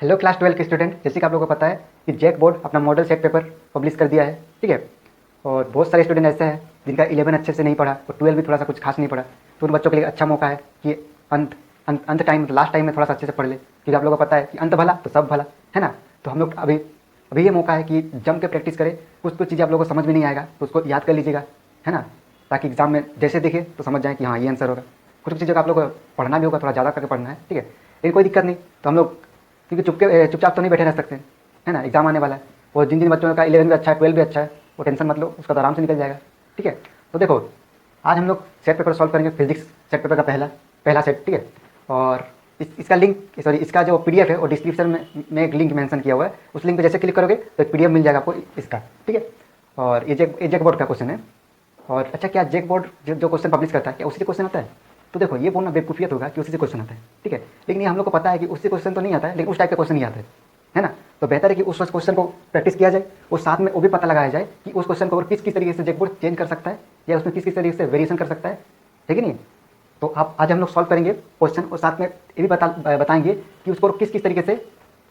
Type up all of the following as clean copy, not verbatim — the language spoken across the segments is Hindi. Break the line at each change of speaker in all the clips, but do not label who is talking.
हेलो क्लास 12 के स्टूडेंट, जैसे कि आप लोगों को पता है कि जैक बोर्ड अपना मॉडल सेट पेपर पब्लिश कर दिया है। ठीक है, और बहुत सारे स्टूडेंट ऐसे हैं जिनका 11 अच्छे से नहीं पढ़ा और 12 भी थोड़ा सा कुछ खास नहीं पढ़ा, तो उन बच्चों के लिए अच्छा मौका है कि अंत टाइम लास्ट टाइम में थोड़ा सा अच्छे से पढ़ ले, क्योंकि आप लोगों को पता है कि अंत भला तो सब भला है ना। तो हम लोग अभी अभी ये मौका है कि जम के प्रैक्टिस करें। कुछ कुछ चीज़ें आप लोगों को समझ में नहीं आएगा तो उसको याद कर लीजिएगा, है ना, ताकि एग्जाम में जैसे दिखे तो समझ जाए कि हाँ ये आंसर होगा। कुछ कुछ चीज़ों का आप लोग को पढ़ना भी होगा, थोड़ा ज़्यादा करके पढ़ना है। ठीक है, लेकिन कोई दिक्कत नहीं, तो हम लोग क्योंकि चुपचाप तो नहीं बैठे रह सकते, है ना। एग्जाम आने वाला है और जिन जिन बच्चों का 11 भी अच्छा है, 12 भी अच्छा है, वो टेंशन मत लो, उसका तो आराम से निकल जाएगा। ठीक है, तो देखो आज हम लोग सेट पेपर सॉल्व करेंगे, फिजिक्स सेट पेपर का पहला सेट। ठीक है, और इसका लिंक इसका जो पीडीएफ है वो डिस्क्रिप्शन में एक लिंक मेंशन किया हुआ है। उस लिंक पे जैसे क्लिक करोगे तो एक पीडीएफ मिल जाएगा आपको इसका। ठीक है, और ये जेक बोर्ड का क्वेश्चन है। और अच्छा, क्या जेक बोर्ड जो क्वेश्चन पब्लिश करता है क्या उसी से क्वेश्चन आता है? तो देखो ये बोलना बेवकूफियत होगा कि उसी से क्वेश्चन आता है। ठीक है, लेकिन ये हम लोग को पता है कि उसी क्वेश्चन तो नहीं आता है, लेकिन उस टाइप का क्वेश्चन ही आता है ना। तो बेहतर है कि उस क्वेश्चन को प्रैक्टिस किया जाए और साथ में वो भी पता लगाया जाए कि उस क्वेश्चन को और किस किस तरीके से जेक बोर्ड चेंज कर सकता है या उसमें किस किस तरीके से वेरिएशन कर सकता है कि नहीं। तो आप आज हम लोग सॉल्व करेंगे क्वेश्चन और साथ में ये भी बताएंगे कि उसको किस किस तरीके से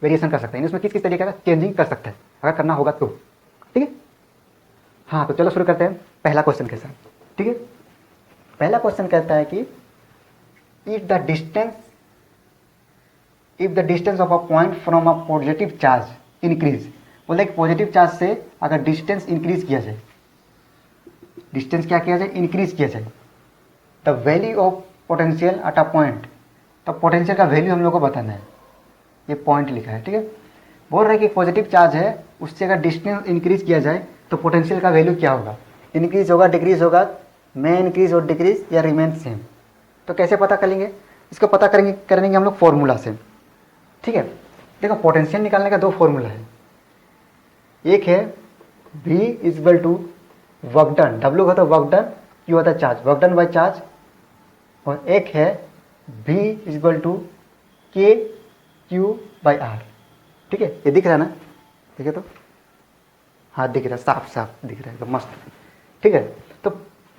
वेरिएशन कर सकते हैं, उसमें किस किस तरीके का चेंजिंग कर सकता है अगर करना होगा तो। ठीक है, हाँ तो चलो शुरू करते हैं पहला क्वेश्चन के साथ। ठीक है, पहला क्वेश्चन कहता है कि if the distance of a point from a positive charge increase, बोले पॉजिटिव चार्ज से अगर डिस्टेंस इंक्रीज किया जाए, डिस्टेंस क्या किया जाए, इंक्रीज किया जाए, the value of potential at a point, तो पोटेंशियल का वैल्यू हम लोग को बताना है। ये पॉइंट लिखा है। ठीक है, बोल रहे हैं कि पॉजिटिव चार्ज है, उससे अगर डिस्टेंस इंक्रीज किया जाए तो पोटेंशियल का वैल्यू क्या होगा, इंक्रीज होगा, डिक्रीज होगा, में इंक्रीज और डिक्रीज या रिमेन सेम। तो कैसे पता करेंगे इसको, पता करेंगे हम लोग फॉर्मूला से। ठीक है, देखो पोटेंशियल निकालने का दो फॉर्मूला है, एक है V is equal to work done, W होता है वर्क डन, Q होता है charge, work done by charge, और एक है V is equal to k q by r. ठीक है, ये दिख रहा है ना, ठीक है, तो हाँ दिख रहा है, साफ साफ दिख रहा है, तो मस्त। ठीक है, तो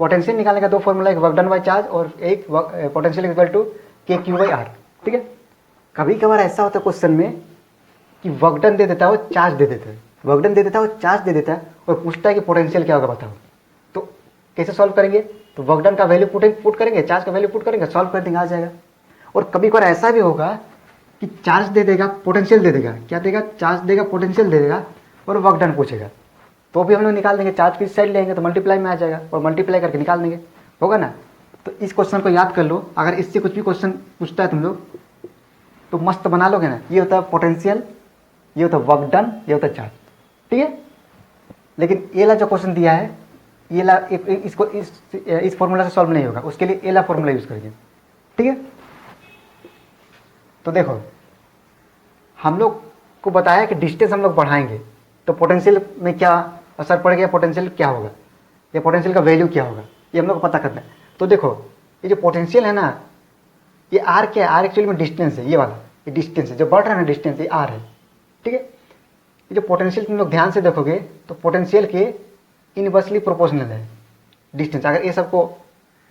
पोटेंशियल निकालने का दो फॉर्मूला, एक वर्क डन बाई चार्ज और एक potential equal to k q by r. ठीक है, कभी कभार ऐसा होता है क्वेश्चन में कि वर्क डन दे देता है और चार्ज दे देता है, वर्क डन दे देता है और चार्ज दे देता है और पूछता है कि पोटेंशियल क्या होगा बताओ। तो कैसे सॉल्व करेंगे, तो वर्क डन का वैल्यू पुट करेंगे, चार्ज का वैल्यू पुट करेंगे, सॉल्व कर देंगे, आ जाएगा। और कभी कभार ऐसा भी होगा कि चार्ज दे देगा, पोटेंशियल दे देगा, क्या देगा, चार्ज देगा, पोटेंशियल दे देगा और वर्क डन पूछेगा, तो भी हम लोग निकाल देंगे, चार्ज की साइड लेंगे तो मल्टीप्लाई में आ जाएगा और मल्टीप्लाई करके निकाल देंगे, होगा ना। तो इस क्वेश्चन को याद कर लो, अगर इससे कुछ भी क्वेश्चन पूछता है तुम लोग तो मस्त बना लोगे ना। ये होता है पोटेंशियल, ये होता है वर्क डन, ये होता है चार्ज। ठीक है, लेकिन ये ला जो क्वेश्चन दिया है, ये ला इसको इस फॉर्मूला से सॉल्व नहीं होगा, उसके लिए ये ला फॉर्मूला यूज करेंगे। ठीक है, तो देखो हम लोग को बताया कि डिस्टेंस हम लोग बढ़ाएंगे तो पोटेंशियल में क्या असर पड़ गया, पोटेंशियल क्या होगा या पोटेंशियल का वैल्यू क्या होगा, ये हम लोग को पता करना है। तो देखो ये जो पोटेंशियल है ना, ये आर क्या है, आर एक्चुअली में डिस्टेंस है, ये वाला ये डिस्टेंस है जो बढ़ रहा है ना, डिस्टेंस ये आर है। ठीक है, ये जो पोटेंशियल तुम लोग ध्यान से देखोगे तो पोटेंशियल के इनवर्सली प्रोपोर्शनल है डिस्टेंस। अगर ये सबको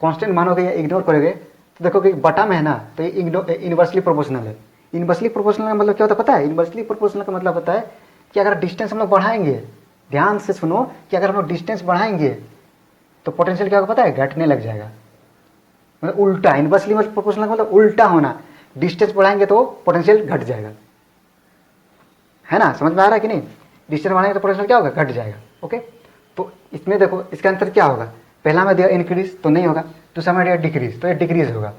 कांस्टेंट मानोगे या इग्नोर करोगे तो देखोगे बटा में है ना, तो ये इनवर्सली प्रोपोर्शनल है। इनवर्सली प्रोपोर्शनल का मतलब क्या होता है पता है, इनवर्सली प्रोपोर्शनल का मतलब होता है कि अगर डिस्टेंस हम लोग बढ़ाएंगे, ध्यान से सुनो, कि अगर हम लोग डिस्टेंस बढ़ाएंगे तो पोटेंशियल क्या होगा पता है, घटने लग जाएगा। मतलब उल्टा, इनवर्सली प्रोपोर्शनल का मतलब उल्टा होना, डिस्टेंस बढ़ाएंगे तो पोटेंशियल घट जाएगा, है ना, समझ में आ रहा है कि नहीं। डिस्टेंस बढ़ाएंगे तो पोटेंशियल क्या होगा, घट जाएगा। ओके, तो इसमें देखो इसका आंसर क्या होगा, पहला में दिया इंक्रीज तो नहीं होगा, दूसरा में दिया डिक्रीज तो ये डिक्रीज होगा,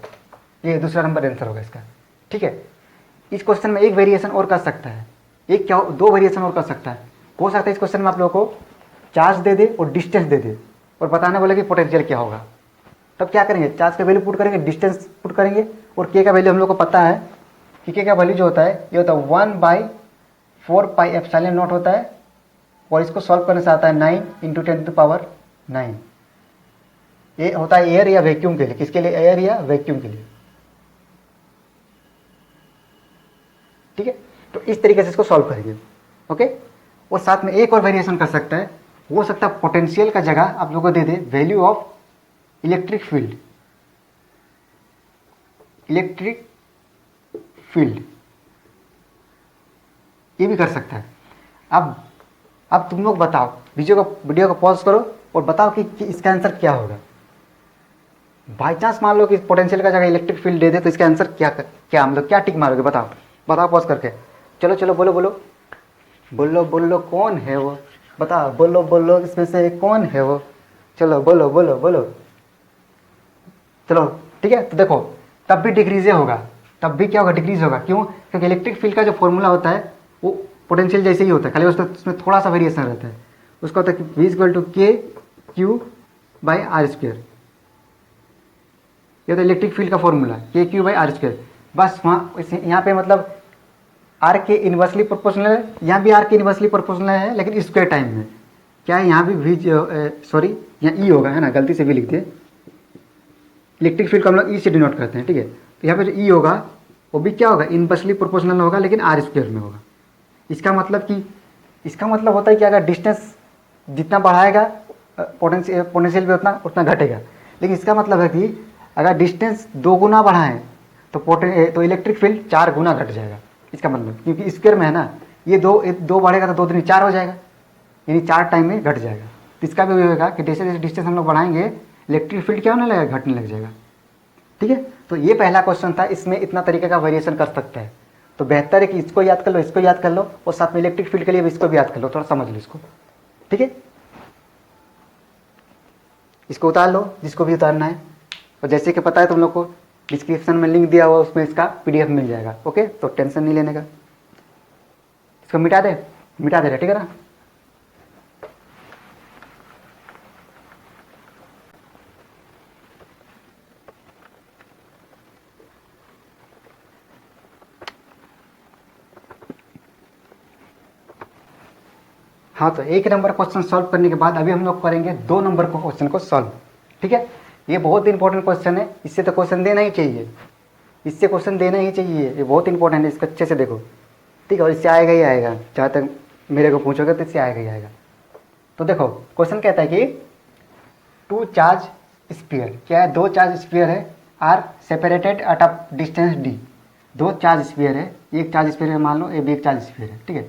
ये दूसरा नंबर आंसर होगा इसका। ठीक है, इस क्वेश्चन में एक वेरिएशन और कर सकता है, एक क्या दो वेरिएशन और कर सकता है। हो सकता है इस क्वेश्चन में आप लोगों को चार्ज दे दे और डिस्टेंस दे दे और बताने बोले कि पोटेंशियल क्या होगा। तब क्या करेंगे, चार्ज का वैल्यू पुट करेंगे, डिस्टेंस पुट करेंगे और के का वैल्यू हम लोग को पता है कि के का वैल्यू जो होता है ये होता है 1/4πε0 होता है, और इसको सॉल्व करने से आता है 9 × 10⁹ ये होता है एयर या वैक्यूम के लिए, किसके लिए, एयर या वैक्यूम के लिए। ठीक है, तो इस तरीके से इसको सॉल्व करेंगे। ओके, और साथ में एक और वेरिएशन कर सकता है, हो सकता है पोटेंशियल का जगह आप लोगों को दे दे value of electric field, electric field. ये भी कर सकता है। अब तुम लोग बताओ, वीडियो को पॉज करो और बताओ कि इसका आंसर क्या होगा। बाई चांस मान लो कि पोटेंशियल का जगह इलेक्ट्रिक फील्ड दे दे तो इसका आंसर क्या मतलब क्या टिक मारोगे, बताओ पॉज करके। चलो चलो बोलो बोलो बोलो बोलो कौन है वो, बताओ बोलो बोलो इसमें से कौन है वो, चलो बोलो बोलो बोलो। चलो ठीक है, तो देखो तब भी डिक्रीज होगा, तब भी क्या होगा, डिक्रीज होगा। क्यों? क्योंकि इलेक्ट्रिक फील्ड का जो फॉर्मूला होता है वो पोटेंशियल जैसे ही होता है, खाली उसमें थोड़ा सा वेरिएशन रहता है। उसका होता है कि V equal to k q by are square. ये तो इलेक्ट्रिक फील्ड का फॉर्मूला के क्यू बाई आर स्क्वेयर। बस वहाँ यहाँ पे मतलब आर के इन्वर्सली प्रोपोर्शनल है, यहाँ भी आर के इन्वर्सली प्रोपोर्शनल है लेकिन स्क्वायर टाइम में। क्या है यहाँ भी वी सॉरी यहाँ ई होगा, है ना, गलती से भी लिख दिए। इलेक्ट्रिक फील्ड को हम लोग ई से डिनोट करते हैं, ठीक है। तो यहाँ पे जो ई होगा वो भी क्या होगा, इनवर्सली प्रोपोर्शनल होगा लेकिन आर स्क्वायर में होगा। इसका मतलब होता है कि अगर डिस्टेंस जितना बढ़ाएगा पोटेंशियल भी उतना घटेगा। लेकिन इसका मतलब है कि अगर डिस्टेंस 2 गुना बढ़ाएं तो इलेक्ट्रिक फील्ड 4 गुना घट जाएगा। इसका मतलब क्योंकि स्क्वायर में है ना, ये दो बढ़ेगा तो 2 दूनी 4 हो जाएगा, यानी 4 टाइम में घट जाएगा। तो इसका भी होगा कि जैसे जैसे डिस्टेंस हम लोग बढ़ाएंगे इलेक्ट्रिक फील्ड क्या होने लगेगा, घटने लग जाएगा। ठीक है, तो ये पहला क्वेश्चन था, इसमें इतना तरीके का वेरिएशन कर सकता है। तो बेहतर है कि इसको याद कर लो, इसको याद कर लो और साथ में इलेक्ट्रिक फील्ड के लिए भी इसको भी याद कर लो, थोड़ा समझ लो इसको। ठीक है, इसको उतार लो जिसको भी उतारना है। और जैसे कि पता है तुम लोग को, डिस्क्रिप्शन में लिंक दिया हुआ उसमें इसका PDF मिल जाएगा। ओके, तो टेंशन नहीं लेने का। इसको मिटा दे रहे, ठीक है ना। हाँ, तो 1 नंबर क्वेश्चन सॉल्व करने के बाद अभी हम लोग करेंगे 2 नंबर को क्वेश्चन को सॉल्व। ठीक है, ये बहुत इंपॉर्टेंट क्वेश्चन है, इससे तो क्वेश्चन देना ही चाहिए, इससे क्वेश्चन देना ही चाहिए, ये बहुत इंपॉर्टेंट है, इसको अच्छे से देखो। ठीक है, और इससे आएगा ही आएगा, जहाँ तक मेरे को पूछोगे तो इससे आएगा ही आएगा। तो देखो क्वेश्चन कहता है कि 2 चार्ज स्फीयर, क्या है, 2 चार्ज स्फीयर है, are separated at a distance d। 2 charge sphere है, एक चार्ज स्फीयर है, मान लो ये भी एक चार्ज स्फीयर है। ठीक है,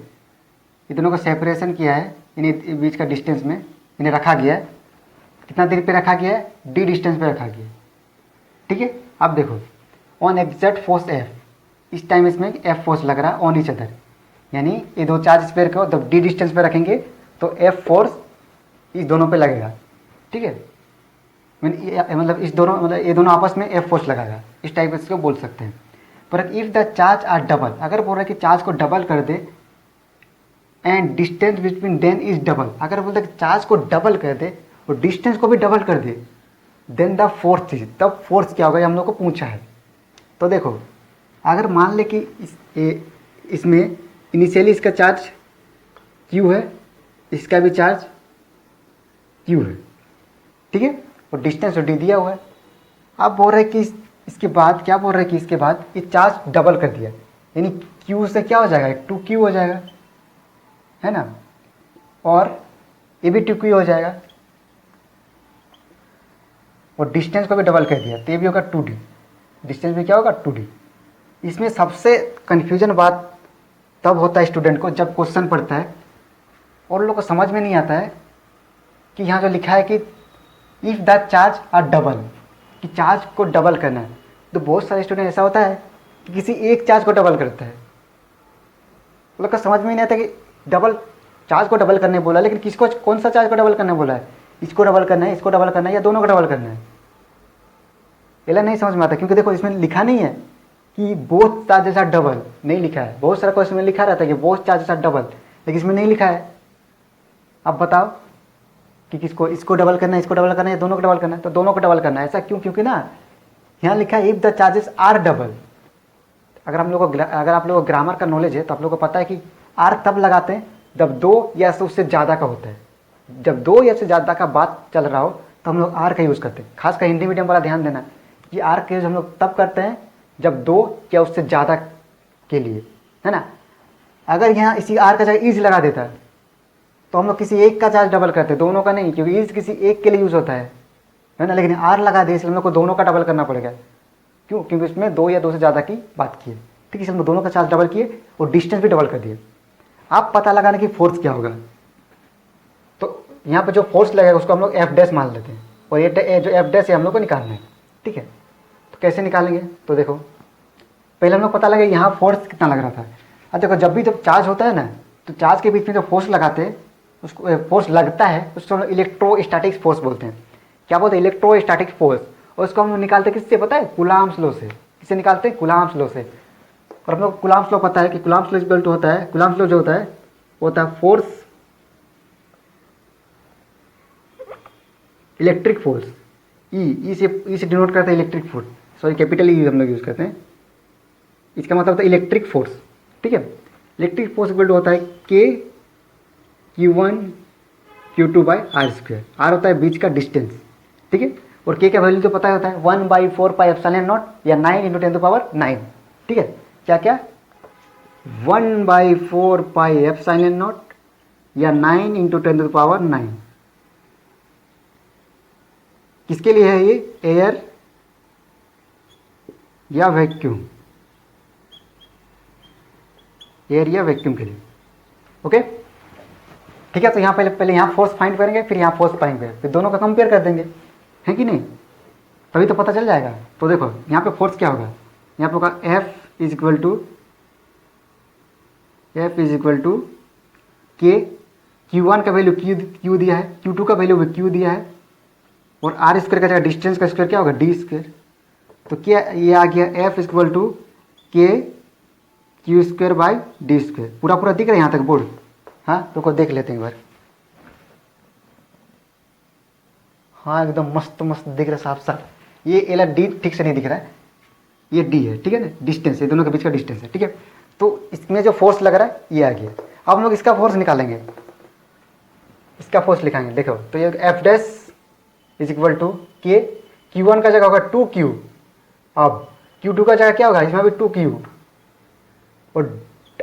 ये दोनों को सेपरेशन किया है, इन्हें बीच का डिस्टेंस में इन्हें रखा गया है। कितना दूरी पे रखा गया है, d डिस्टेंस पे रखा गया है। ठीक है, अब देखो ऑन एग्जैक्ट फोर्स F, इस टाइम इसमें F फोर्स लग रहा है ऑन ईच अदर, यानी ये 2 चार्ज स्फीयर को जब d डिस्टेंस पे रखेंगे तो F फोर्स इस दोनों पे लगेगा। ठीक है, मतलब ये दोनों आपस में F फोर्स लगाएगा, इस टाइप इसको बोल सकते हैं। पर if the charge are double, अगर बोल रहा है कि चार्ज को डबल कर दे and distance between then is double, अगर बोलते हैं कि चार्ज को डबल कर दे और डिस्टेंस को भी डबल कर दे, देन द फोर्स इज, तब फोर्स क्या होगा, ये हम लोग को पूछा है। तो देखो अगर मान ले कि इसमें इनिशियली इसका चार्ज Q है, इसका भी चार्ज Q है, ठीक है, और डिस्टेंस D दिया हुआ है। अब बोल रहे हैं कि इसके बाद क्या बोल रहे हैं कि इसके बाद ये चार्ज डबल कर दिया, यानी Q से क्या हो जाएगा, 2Q हो जाएगा, है ना, और ये भी 2Q हो जाएगा, और डिस्टेंस को भी डबल कर दिया तो ये भी होगा 2D, डिस्टेंस भी क्या होगा 2D। इसमें सबसे कन्फ्यूजन बात तब होता है स्टूडेंट को जब क्वेश्चन पढ़ता है और लोग को समझ में नहीं आता है कि यहाँ जो लिखा है कि if the charge are double, कि चार्ज को डबल करना है। तो बहुत सारे स्टूडेंट ऐसा होता है कि किसी एक चार्ज को डबल करता है, लोग को समझ में नहीं आता कि डबल चार्ज को डबल करने बोला, लेकिन किसको, कौन सा चार्ज को डबल करने बोला है, इसको डबल करना है, इसको डबल करना है, या दोनों को डबल करना है, ये नहीं समझ में आता। क्योंकि देखो इसमें लिखा नहीं है कि बोथ चार्जेस आर डबल, नहीं लिखा है। बहुत सारा क्वेश्चन में लिखा रहता है कि बोथ चार्जेस आर डबल, लेकिन इसमें नहीं लिखा है। अब बताओ कि किसको, इसको डबल करना है, इसको डबल करना है, या दोनों को डबल करना है, तो दोनों को डबल करना है। ऐसा क्यों, क्योंकि ना यहाँ लिखा है if the charges are double. अगर आप लोगों को ग्रामर का नॉलेज है तो आप लोगों को पता है कि आर तब लगाते हैं जब 2 या उससे ज़्यादा का होता है। जब 2 या उससे ज़्यादा का बात चल रहा हो तो हम लोग आर का यूज़ करते हैं। खासकर हिंदी मीडियम वाला ध्यान देना कि आर का यूज़ हम लोग तब करते हैं जब 2 या उससे ज़्यादा के लिए, है ना। अगर यहाँ इसी आर का जगह इज लगा देता है तो हम लोग किसी एक का चार्ज डबल करते हैं, दोनों का नहीं, क्योंकि इज किसी एक के लिए यूज़ होता है ना। लेकिन आर लगा दिए इसलिए हम लोग को दोनों का डबल करना पड़ेगा। क्यों, क्योंकि इसमें 2 या 2 से ज़्यादा की बात की है। ठीक है, इसलिए हम दोनों का चार्ज डबल किए और डिस्टेंस भी डबल कर दिए। आप पता लगाने की फोर्स क्या होगा, तो यहाँ पे जो फोर्स लगेगा उसको हम लोग एफ डैश मान लेते हैं, और ये जो एफ डैश है हम लोग को निकालना है, ठीक है। तो कैसे निकालेंगे, तो देखो पहले हम लोग पता लगे यहाँ फोर्स कितना लग रहा था। अब देखो जब भी जब चार्ज होता है ना, तो चार्ज के बीच में जो फोर्स लगाते हैं उसको फोर्स लगता है उसको हम इलेक्ट्रोस्टैटिक फोर्स बोलते हैं। क्या बोलते हैं, इलेक्ट्रोस्टैटिक फोर्स। और उसको हम निकालते हैं किससे, पता है, कूलाम्ब्स लॉ से। किससे निकालते हैं, कूलाम्ब्स लॉ से। और हम लोग कूलाम्ब्स लॉ पता है कि कूलाम्ब्स लॉ इक्वल टू होता है, कूलाम्ब्स लॉ जो होता है वो होता है फोर्स इलेक्ट्रिक फोर्स, ई से डिनोट करते हैं electric force, sorry capital E हम लोग यूज़ करते हैं। इसका मतलब होता है इलेक्ट्रिक फोर्स, ठीक है। इलेक्ट्रिक फोर्स इक्वल टू होता है के Q1 Q2 by are square. Are होता है बीच का डिस्टेंस, ठीक है। और के का वैल्यू तो पता होता है 1/4 पाई एप्सिलॉन नॉट या 9 × 10⁹, ठीक है। क्या क्या 1/4 पाई एप्सिलॉन नॉट या 9 × 10⁹। किसके लिए है ये, एयर या वैक्यूम, एयर या वैक्यूम के लिए, ओके, ठीक है। तो यहाँ पहले यहाँ फोर्स फाइंड करेंगे, फिर यहाँ फोर्स फाइंड करेंगे, फिर दोनों का कंपेयर कर देंगे, है कि नहीं, तभी तो पता चल जाएगा। तो देखो यहाँ पे फोर्स क्या होगा, यहाँ पे होगा F is equal to K, Q1 का वैल्यू Q दिया है, Q2 का वैल्यू भी Q दिया है, और आर स्क्वायर का जगह डिस्टेंस का स्क्वायर क्या होगा, डी स्क्वायर। तो क्या ये आ गया F is equal to K Q square by D square. पूरा पूरा दिख रहा है यहाँ तक बोर्ड, हाँ तो को देख लेते हैं एक बार। हाँ एकदम मस्त मस्त दिख रहा है साफ साफ। ये एल डी ठीक से नहीं दिख रहा है, ये डी है, ठीक है ना, डिस्टेंस, ये दोनों के बीच का डिस्टेंस है, ठीक है। तो इसमें जो फोर्स लग रहा है ये आ गया। अब हम लोग इसका फोर्स निकालेंगे, इसका फोर्स लिखाएंगे। देखो तो ये F dash is equal to K, Q1 का जगह होगा 2Q, अब Q2 का जगह क्या होगा, इसमें भी 2Q, और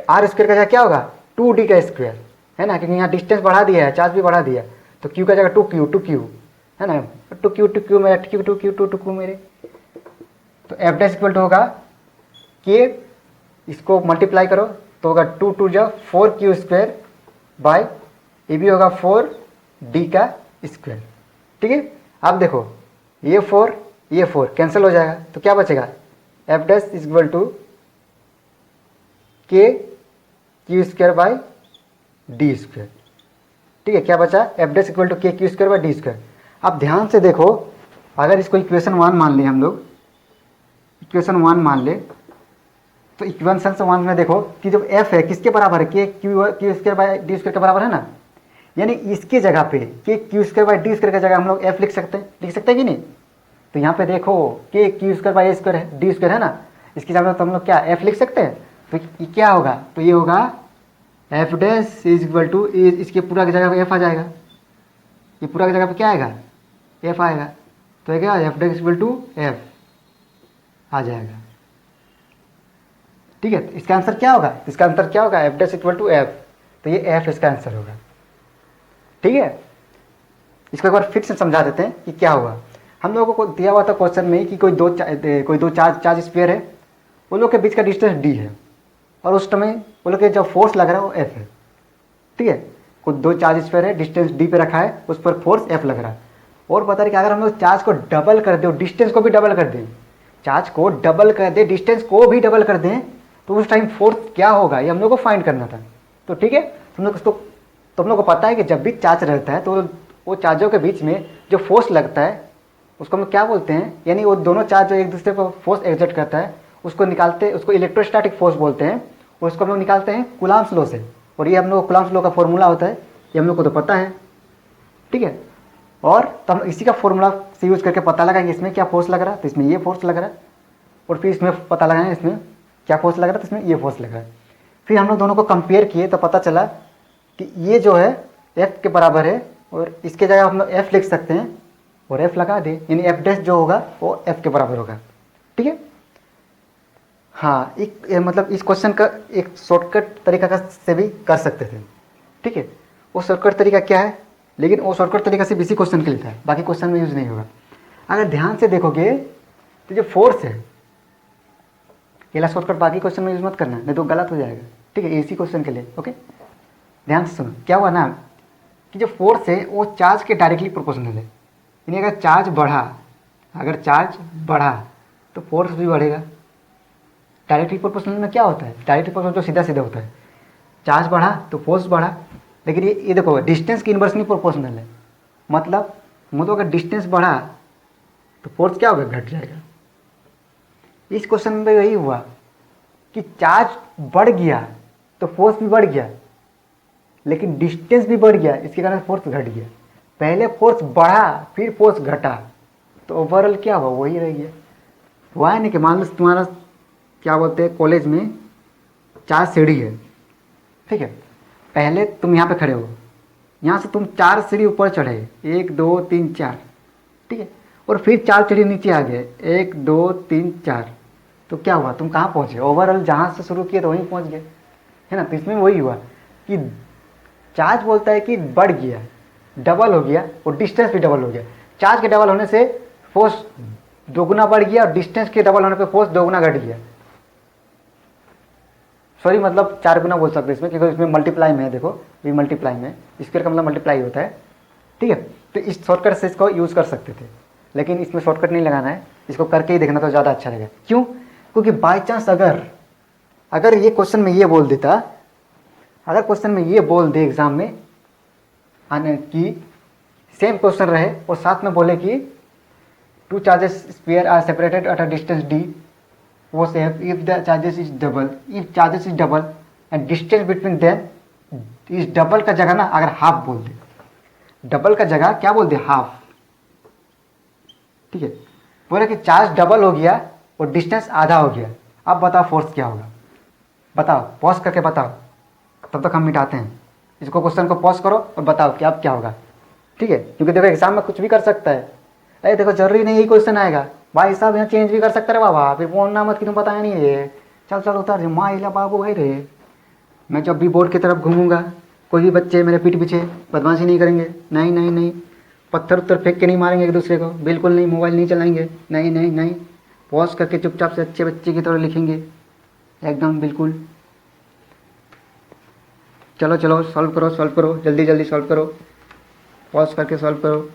आर स्क्वायर का जगह क्या होगा 2D का स्क्वायर, है ना, क्योंकि यहाँ डिस्टेंस बढ़ा दिया है, चार्ज भी बढ़ा दिया, तो Q का जगह 2Q है ना, 2Q मेरा, 2Q मेरे। तो एफ डैश इक्वल टू होगा के, इसको मल्टीप्लाई करो तो होगा 2 × 4Q स्क्वायर बाई, ये भी होगा 4D का स्क्वायर, ठीक है। अब देखो ये 4 कैंसिल हो जाएगा, तो क्या बचेगा, F dash is equal to K Q square by D square, ठीक है। क्या बचा, F dash equal to K Q square by D square. अब ध्यान से देखो, अगर इसको इक्वेशन 1 मान ले हम लोग, इक्वेशन 1 मान ले, तो इक्वेशन 1 में देखो कि जब एफ है किसके बराबर है, के Q square by D square के बराबर है ना, यानी इसकी जगह पे के Q square by D square की जगह हम लोग एफ लिख सकते हैं कि नहीं। तो यहाँ पे देखो के Q square by A square है, डी स्क्वायर है ना, इसकी जगह तो हम लोग क्या एफ लिख सकते हैं। तो ये क्या होगा, तो ये होगा F dash is equal to, इसके पूरा की जगह पे एफ आ जाएगा, ये पूरा की जगह पे क्या आएगा, एफ आएगा। तो क्या F dash equal to F आ जाएगा, ठीक है। तो इसका आंसर क्या होगा, इसका आंसर क्या होगा, F dash equal to F, तो ये एफ इसका आंसर होगा, ठीक है। इसको एक बार फिर से समझा देते हैं कि क्या होगा। हम लोगों को दिया हुआ था क्वेश्चन में कि कोई दो चार्ज स्फीयर है, वो लोग के बीच का डिस्टेंस डी है, और उस समय वो लोग के जो फोर्स लग रहा है वो एफ है, ठीक है। कोई दो चार्ज स्फीयर है, डिस्टेंस डी पे रखा है, उस पर फोर्स एफ लग रहा है। और बता रहे कि अगर हम लोग चार्ज को डबल कर दें और डिस्टेंस को भी डबल कर दें, चार्ज को डबल कर दें, डिस्टेंस को भी डबल कर दें, तो उस टाइम फोर्स क्या होगा, ये हम लोग को फाइंड करना था। तो ठीक है, तुम लोग को पता है कि जब भी चार्ज रहता है तो वो चार्जों के बीच में जो फोर्स लगता है उसको हम क्या बोलते हैं, यानी वो दोनों चार्ज जो एक दूसरे पर फोर्स एक्सर्ट करता है उसको इलेक्ट्रोस्टैटिक फोर्स बोलते हैं, और उसको हम लोग निकालते हैं कूलाम्ब्स लॉ से। और ये हम लोग कूलाम्ब्स लॉ का फॉर्मूला होता है, ये हम लोग को तो पता है, ठीक है। और तो हम इसी का फॉर्मूला से यूज़ करके पता लगाएंगे इसमें क्या फोर्स लग रहा है, तो इसमें ये फोर्स लग रहा है, और फिर इसमें पता लगाएंगे इसमें क्या फोर्स लग रहा है, तो इसमें ये फोर्स लग रहा है। फिर हम लोग दोनों को कंपेयर किए तो पता चला कि ये जो है एफ के बराबर है, और इसके जगह हम लोग एफ लिख सकते हैं और एफ लगा दे, यानी एफ डैश जो होगा वो एफ के बराबर होगा, ठीक है। हाँ, मतलब इस क्वेश्चन का एक शॉर्टकट तरीका का से भी कर सकते थे, ठीक है। वो शॉर्टकट तरीका क्या है, लेकिन वो शॉर्टकट तरीका सिर्फ इसी क्वेश्चन के लिए था, बाकी क्वेश्चन में यूज़ नहीं होगा। अगर ध्यान से देखोगे तो जो फोर्स है ये शॉर्टकट बाकी क्वेश्चन में यूज़ मत करना, नहीं तो गलत हो जाएगा, ठीक है, इसी क्वेश्चन के लिए, ओके। ध्यान से सुनो, क्या हुआ ना कि जो फोर्स है वो चार्ज के डायरेक्टली प्रोपोर्शनल है। यानी अगर चार्ज बढ़ा तो फोर्स भी बढ़ेगा। डायरेक्टली प्रोपोर्शनल में क्या होता है, डायरेक्टली प्रोपोर्शनल जो सीधा सीधा होता है, चार्ज बढ़ा तो फोर्स बढ़ा। लेकिन ये देखो डिस्टेंस की इन्वर्सली प्रोपोर्शनल है। मतलब अगर डिस्टेंस बढ़ा तो फोर्स क्या होगा, घट जाएगा। इस क्वेश्चन में यही हुआ कि चार्ज बढ़ गया तो फोर्स भी बढ़ गया, लेकिन डिस्टेंस भी बढ़ गया, इसके कारण फोर्स घट गया। पहले फोर्स बढ़ा फिर फोर्स घटा तो ओवरऑल क्या हुआ, वही रह गया। हुआ है नहीं कि मान लो तुम्हारा क्या बोलते हैं कॉलेज में 4 सीढ़ी है, ठीक है। पहले तुम यहाँ पे खड़े हो, यहाँ से तुम 4 सीढ़ी ऊपर चढ़े, 1 2 3 4, ठीक है। और फिर 4 सीढ़ी नीचे आ गए, 1 2 3 4, तो क्या हुआ, तुम कहाँ पहुँचे, ओवरऑल जहाँ से शुरू किए तो वहीं पहुँच गए, है ना। तो इसमें वही हुआ कि चार्ज बोलता है कि बढ़ गया, डबल हो गया, और डिस्टेंस भी डबल हो गया। चार्ज के डबल होने से फोर्स दोगुना बढ़ गया और डिस्टेंस के डबल होने पे फोर्स दोगुना घट गया। सॉरी, मतलब 4 गुना बोल सकते हैं इसमें, क्योंकि इसमें मल्टीप्लाई में है। देखो ये मल्टीप्लाई में, स्क्वायर का मतलब मल्टीप्लाई होता है, ठीक है। तो इस शॉर्टकट से इसको यूज़ कर सकते थे, लेकिन इसमें शॉर्टकट नहीं लगाना है, इसको करके ही देखना तो ज़्यादा अच्छा रहेगा। क्यों, क्योंकि बाई चांस अगर ये क्वेश्चन में ये बोल देता, अगर क्वेश्चन में ये बोल दे एग्जाम में आने की सेम क्वेश्चन रहे और साथ में बोले कि 2 charges sphere are separated at a distance d was f if the charges is double and distance between them इस डबल का जगह ना अगर हाफ बोल दे, डबल का जगह क्या बोल दे, हाफ, ठीक है। बोले कि चार्ज डबल हो गया और डिस्टेंस आधा हो गया, अब बताओ फोर्स क्या होगा, बताओ, पॉज करके बताओ, तब तक हम मिटाते हैं इसको। क्वेश्चन को पॉज करो और बताओ कि अब क्या होगा, ठीक है। क्योंकि देखो एग्जाम में कुछ भी कर सकता है। अरे देखो जरूरी नहीं यही क्वेश्चन आएगा, भाई साहब यहाँ चेंज भी कर सकता है बाबा, फिर बोलना मत कि तुम बताया नहीं है, चल चल उतर जा माँ इला बाबू भाई रे। मैं जब भी बोर्ड की तरफ घूमूंगा कोई भी बच्चे मेरे पीठ पीछे बदमाशी नहीं करेंगे, नहीं नहीं नहीं, पत्थर उत्तर फेंक के नहीं मारेंगे एक दूसरे को, बिल्कुल नहीं, मोबाइल नहीं चलाएंगे, नहीं नहीं नहीं, पॉज करके चुपचाप से अच्छे बच्चे की तरह लिखेंगे एकदम बिल्कुल। चलो चलो सॉल्व करो, जल्दी जल्दी सॉल्व करो, पॉज करके सॉल्व करो।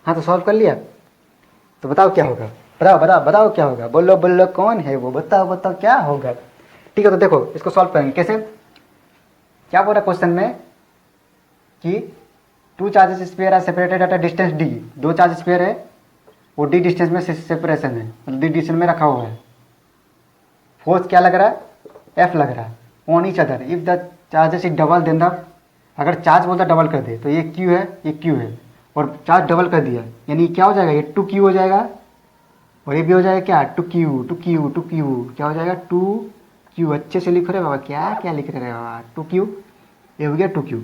हाँ तो सॉल्व कर लिया, तो बताओ क्या होगा, बताओ क्या होगा, बोलो कौन है वो, बताओ क्या होगा, ठीक है। तो देखो इसको सॉल्व करेंगे कैसे, क्या बोल रहा क्वेश्चन में कि 2 charges sphere are separated at a distance d, 2 charge sphere है वो d डिस्टेंस में सेपरेशन है, मतलब d डिस्टेंस में रखा हुआ है। फोर्स क्या लग रहा है, F लग रहा है on each other if the charges is double then the, अगर चार्ज बोलता डबल कर दे तो ये Q है, ये Q है, और चार्ज डबल कर दिया यानी क्या हो जाएगा, ये 2Q हो जाएगा, और ये भी हो जाएगा क्या 2Q, क्या हो जाएगा 2Q। अच्छे से लिख रहे बाबा, क्या लिख रहे बाबा, 2Q, ये हो गया 2Q।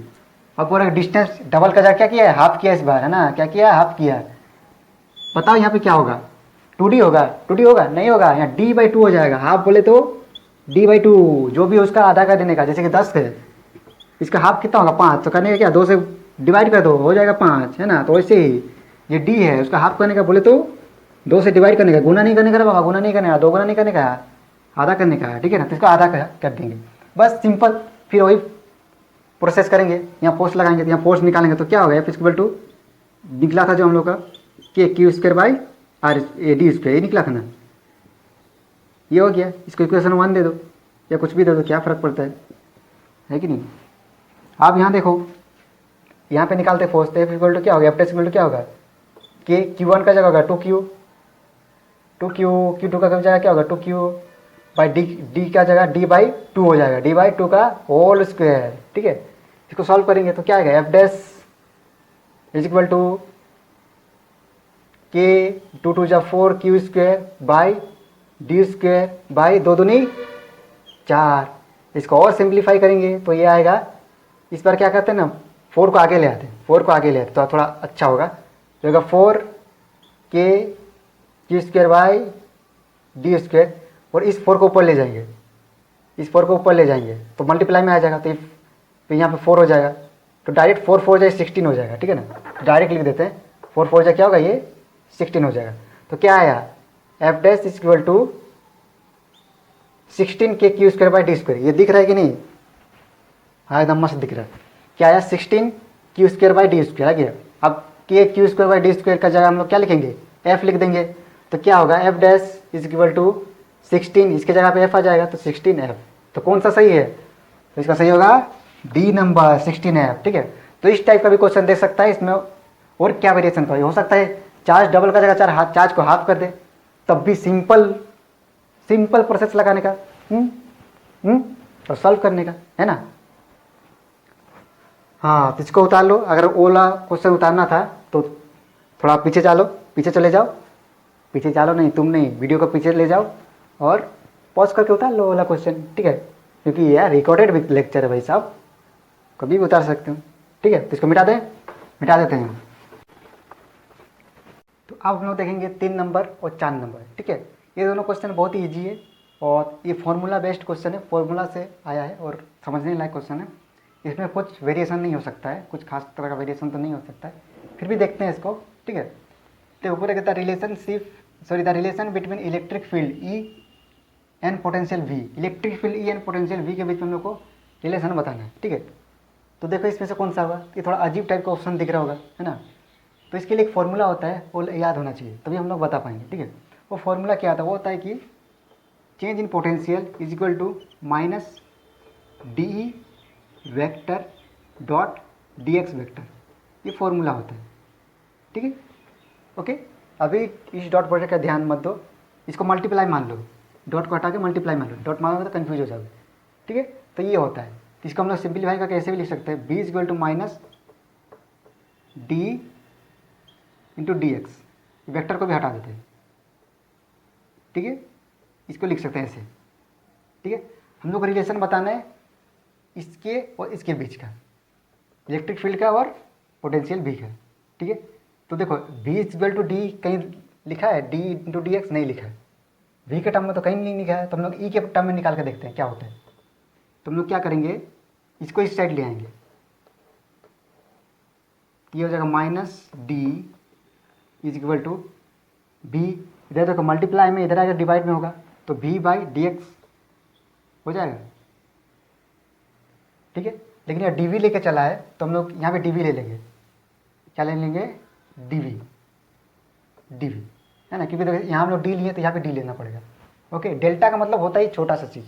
अब पूरा डिस्टेंस डबल का जगह क्या किया है, हाफ किया इस बार, है ना, क्या किया, हाफ किया। बताओ यहाँ पे क्या होगा, 2D होगा, नहीं होगा, यहाँ D/2 हो जाएगा। हाफ बोले तो D/2, जो भी उसका आधा का देने का, जैसे कि 10 है, इसका हाफ कितना होगा 5, तो करने का क्या, 2 से डिवाइड कर दो हो जाएगा 5, है ना। तो वैसे ही ये D है, उसका हाफ करने का बोले तो 2 से डिवाइड करने का, गुना नहीं करने का बाबा, गुना नहीं करने का, 2 गुना नहीं करने का, आधा करने का, ठीक है ना। तो इसका आधा कर देंगे बस, सिंपल। फिर वही प्रोसेस करेंगे, यहाँ फोर्स लगाएंगे, तो यहाँ फोर्स निकालेंगे तो क्या होगा, F इक्वल टू निकला था जो हम लोग का Q²/R/D², ये निकला था ना, ये हो गया। इसको इक्वेशन 1 दे दो या कुछ भी दे दो, क्या फ़र्क पड़ता है कि नहीं। आप यहाँ देखो, यहाँ पे निकालते फोर्स, तो F इक्वल टू क्या होगा, F इक्वल टू क्या होगा, Q1 का जगह होगा 2Q, Q2 का जगह क्या होगा 2Q बाई D का जगह D/2 हो जाएगा, D/2 का होल स्क्वायर, ठीक है। इसको सॉल्व करेंगे तो क्या आएगा, F' is equal to K 2 2 जा 4Q² बाई D² बाई 2 दूनी 4। इसको और सिंप्लीफाई करेंगे तो ये आएगा, इस बार क्या करते हैं ना, 4 को आगे ले आते हैं, 4 को आगे ले आते तो थोड़ा अच्छा होगा। तो होगा 4k² बाई d², और इस 4 को ऊपर ले जाएंगे, इस 4 को ऊपर ले जाएंगे तो मल्टीप्लाई में आ जाएगा, तो यहाँ पे 4 हो जाएगा, तो डायरेक्ट 4 4 जाए 16 हो जाएगा, ठीक है ना। डायरेक्ट लिख देते हैं, 4 4 जाए क्या होगा, ये 16 हो जाएगा। तो क्या आया, f dash is equal to 16k² by d²। ये दिख रहा है कि नहीं, हाँ एकदम मस्त दिख रहा है। क्या आया, 16k² बाई d² आ गया। अब k² बाई d² का जगह हम लोग क्या लिखेंगे, f लिख देंगे। तो क्या होगा, f dash is equal to 16, इसके जगह पे f आ जाएगा तो 16f। तो कौन सा सही है, तो इसका सही होगा डी नंबर 16f, ठीक है। तो इस टाइप का भी क्वेश्चन दे सकता है, इसमें और क्या वेरिएशन का हो सकता है, चार्ज डबल का जगह चार्ज को हाफ कर दे, तब भी सिंपल प्रोसेस लगाने का और सॉल्व करने का, है ना। हाँ, तो इसको उतार लो। अगर ओला क्वेश्चन उतारना था तो थोड़ा पीछे चले जाओ, पीछे चालो नहीं, तुम नहीं, वीडियो को पीछे ले जाओ और पॉज करके उतार लो वाला क्वेश्चन, ठीक है। क्योंकि ये रिकॉर्डेड लेक्चर है भाई साहब, कभी भी उतार सकते हो, ठीक है। तो इसको मिटा देते हैं। तो अब हम लोग देखेंगे 3 नंबर और 4 नंबर, ठीक है। ये दोनों क्वेश्चन बहुत ही ईजी है और ये फॉर्मूला बेस्ड क्वेश्चन है, फॉर्मूला से आया है और समझने लायक क्वेश्चन है। इसमें कुछ वेरिएशन नहीं हो सकता है, कुछ खास तरह का वेरिएशन तो नहीं हो सकता है, फिर भी देखते हैं इसको, ठीक है। तो ऊपर कहता है the relation between electric field E and potential V. Electric field E and potential V के बीच में हम लोग को रिलेशन बताना है, ठीक है। तो देखो इसमें से कौन सा होगा, ये थोड़ा अजीब टाइप का ऑप्शन दिख रहा होगा, है ना। तो इसके लिए एक फॉर्मूला होता है, वो याद होना चाहिए, तभी हम लोग बता पाएंगे, ठीक है। वो फॉर्मूला क्या आता है, वो होता है कि change in potential is equal to minus D vector dot dx vector, ये फॉर्मूला होता है, ठीक है। ओके, अभी इस डॉट प्रोडक्ट का ध्यान मत दो, इसको मल्टीप्लाई मान लो, डॉट को हटा के मल्टीप्लाई मान लो, डॉट मानोगे तो कन्फ्यूज हो जाओगे, ठीक है। तो ये होता है, इसको हम लोग सिंप्लीफाई करके ऐसे भी लिख सकते हैं, b is equal to minus D into D X, vector को भी हटा देते हैं, ठीक है। इसको लिख सकते हैं ऐसे, ठीक है। हम लोग को रिलेशन बताना है इसके और इसके बीच का, इलेक्ट्रिक फील्ड का और पोटेंशियल v का, ठीक है। तो देखो v is equal to D कहीं लिखा है, d इंटू डी एक्स नहीं लिखा है, v के टर्म में तो कहीं नहीं लिखा है। तो हम लोग e के टर्म में निकाल के देखते हैं क्या होता है। तो हम लोग क्या करेंगे, इसको इस साइड ले आएंगे, ये हो जाएगा minus D is equal to B, इधर देखो मल्टीप्लाई में, इधर आएगा डिवाइड में होगा, तो v बाई डी एक्स हो जाएगा, ठीक है। लेकिन यह dv लेके चला है तो हम लोग यहाँ पे dv ले लेंगे, क्या ले लेंगे, dv, है ना। क्योंकि देखो यहाँ हम लोग d लिए तो यहाँ पे d लेना पड़ेगा। ओके, डेल्टा का मतलब होता है छोटा सा चीज़,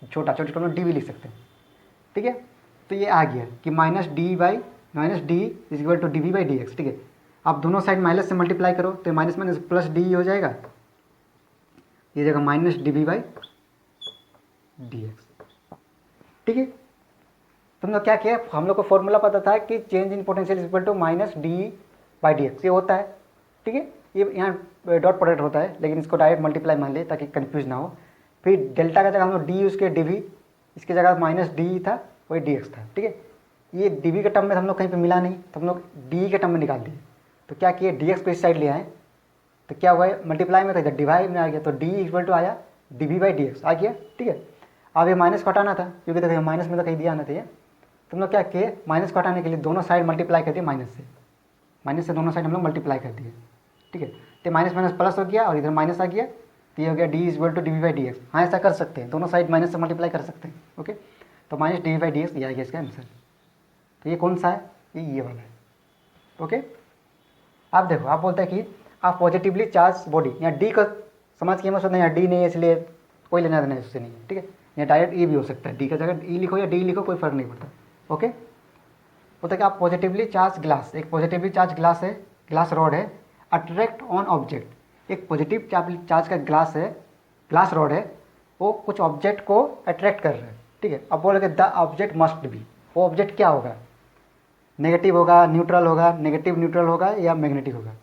छोटे को हम लोग dv लिख सकते हैं, ठीक है। तो ये आ गया कि minus D is equal to dv by D X, ठीक है। आप दोनों साइड माइनस से मल्टीप्लाई करो तो माइनस माइनस प्लस डी हो जाएगा, ये जगह minus dv by D X, ठीक है। तो हम लोग क्या किया, हम लोग को फॉर्मूला पता था कि change in potential is equal to minus D by D X, ये होता है, ठीक है। ये यहाँ डॉट प्रोडक्ट होता है, लेकिन इसको डायरेक्ट मल्टीप्लाई मान ले ताकि कंफ्यूज ना हो। फिर डेल्टा का जगह हम लोग डी यूज़ किए dv, इसके जगह माइनस डी था, वही डी एक्स था, ठीक है। ये dv के टर्म में हम लोग कहीं पे मिला नहीं, तो हम लोग डी के टर्म में निकाल दिए। तो क्या किए, डी एक्स को इस साइड ले आए, तो क्या हुआ, मल्टीप्लाई में था, इधर डिवाइड में आ गया, तो डी इक्वल टू आया dv बाई डी एक्स आ गया, ठीक है। अब ये माइनस को हटाना था, क्योंकि देखो माइनस में तो कहीं दिया आना चाहिए। तो हम लोग क्या किए, माइनस को हटाने के लिए दोनों साइड मल्टीप्लाई कर दिए, माइनस से दोनों साइड हम लोग मल्टीप्लाई कर दिए, ठीक है। तो माइनस माइनस प्लस हो गया और इधर माइनस आ गया, तो ये हो गया D is equal to dv by D X. हाँ, ऐसा कर सकते हैं, दोनों साइड माइनस से मल्टीप्लाई कर सकते हैं, ओके। तो minus dv by D X ये आ गया इसका आंसर। तो ये कौन सा है, ये वाला है, ओके। आप देखो, आप बोलते हैं कि आप पॉजिटिवली चार्ज बॉडी, यहाँ डी का समझ के मत, यहाँ डी नहीं है इसलिए कोई लेना देना उससे नहीं है, ठीक है। यहाँ डायरेक्ट ई भी हो सकता है, डी का जगह ई लिखो या डी लिखो, कोई फर्क नहीं पड़ता, ओके। बोलते कि आप पॉजिटिवली चार्ज ग्लास, एक पॉजिटिवली चार्ज ग्लास है, ग्लास रॉड है, अट्रैक्ट ऑन ऑब्जेक्ट, एक पॉजिटिव चार्ज का ग्लास है, ग्लास रॉड है, वो कुछ ऑब्जेक्ट को अट्रैक्ट कर रहा है, ठीक है। अब बोलोगे द ऑब्जेक्ट मस्ट बी, वो ऑब्जेक्ट क्या होगा, नेगेटिव होगा, न्यूट्रल होगा, नेगेटिव न्यूट्रल होगा या मैग्नेटिक होगा।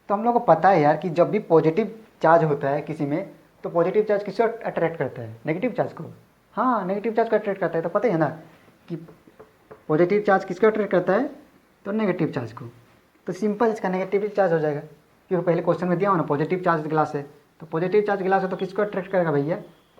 तो हम लोग को पता है यार कि जब भी पॉजिटिव चार्ज होता है किसी में, तो पॉजिटिव चार्ज किसको अट्रैक्ट करता है, नेगेटिव चार्ज को। हाँ, नेगेटिव चार्ज को अट्रैक्ट करता है, तो पता ही है ना कि पॉजिटिव चार्ज किसको अट्रैक्ट करता है, तो नेगेटिव चार्ज को। तो सिंपल इसका नेगेटिव चार्ज हो जाएगा, क्योंकि पहले क्वेश्चन में दिया हो ना पॉजिटिव चार्ज गिलास है, तो पॉजिटिव चार्ज गिलास है तो किसको अट्रैक्ट करेगा भैया,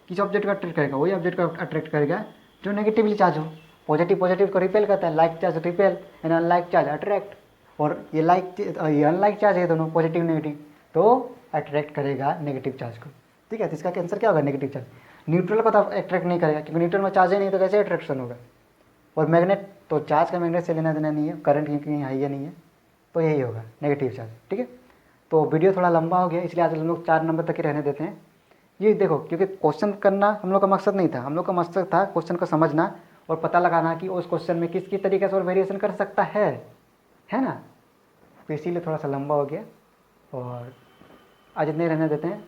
किस ऑब्जेक्ट को अट्रैक्ट करेगा, वही ऑब्जेक्ट को अट्रैक्ट करेगा जो नेगेटिवली चार्ज हो। पॉजिटिव पॉजिटिव को रिपेल करता है, like charge repel and unlike charge attract, और ये ये अनलाइक चार्ज है दोनों पॉजिटिव नेगेटिव, तो अट्रैक्ट करेगा नेगेटिव चार्ज को। ठीक है, तो इसका आंसर क्या होगा, नेगेटिव चार्ज। न्यूट्रल को तो अट्रैक्ट नहीं करेगा, क्योंकि न्यूट्रल में चार्ज ही नहीं तो कैसे अट्रैक्शन होगा। और मैग्नेट, तो चार्ज का मैग्नेट से लेना देना नहीं है, करंट क्योंकि हाई है नहीं है, तो यही होगा नेगेटिव चार्ज। ठीक है, तो वीडियो थोड़ा लंबा हो गया, इसलिए आज हम लोग 4 नंबर तक ही रहने देते हैं। ये देखो, क्योंकि क्वेश्चन करना हम लोग का मकसद नहीं था, हम लोग का मकसद था क्वेश्चन को समझना और पता लगाना कि उस क्वेश्चन में किस किस तरीके से और वेरिएशन कर सकता है ना। तो इसीलिए थोड़ा सा लंबा हो गया, और आज इतने रहने देते हैं।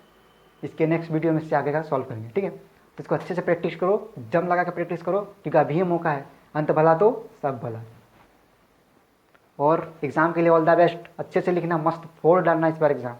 इसके नेक्स्ट वीडियो में इससे आगे का सॉल्व करेंगे। ठीक है, तो इसको अच्छे से प्रैक्टिस करो, जम लगा कर प्रैक्टिस करो, क्योंकि अभी ये मौका है, अंत भला तो सब भला। और एग्ज़ाम के लिए ऑल द बेस्ट, अच्छे से लिखना, मस्त फोड़ डालना इस बार एग्ज़ाम।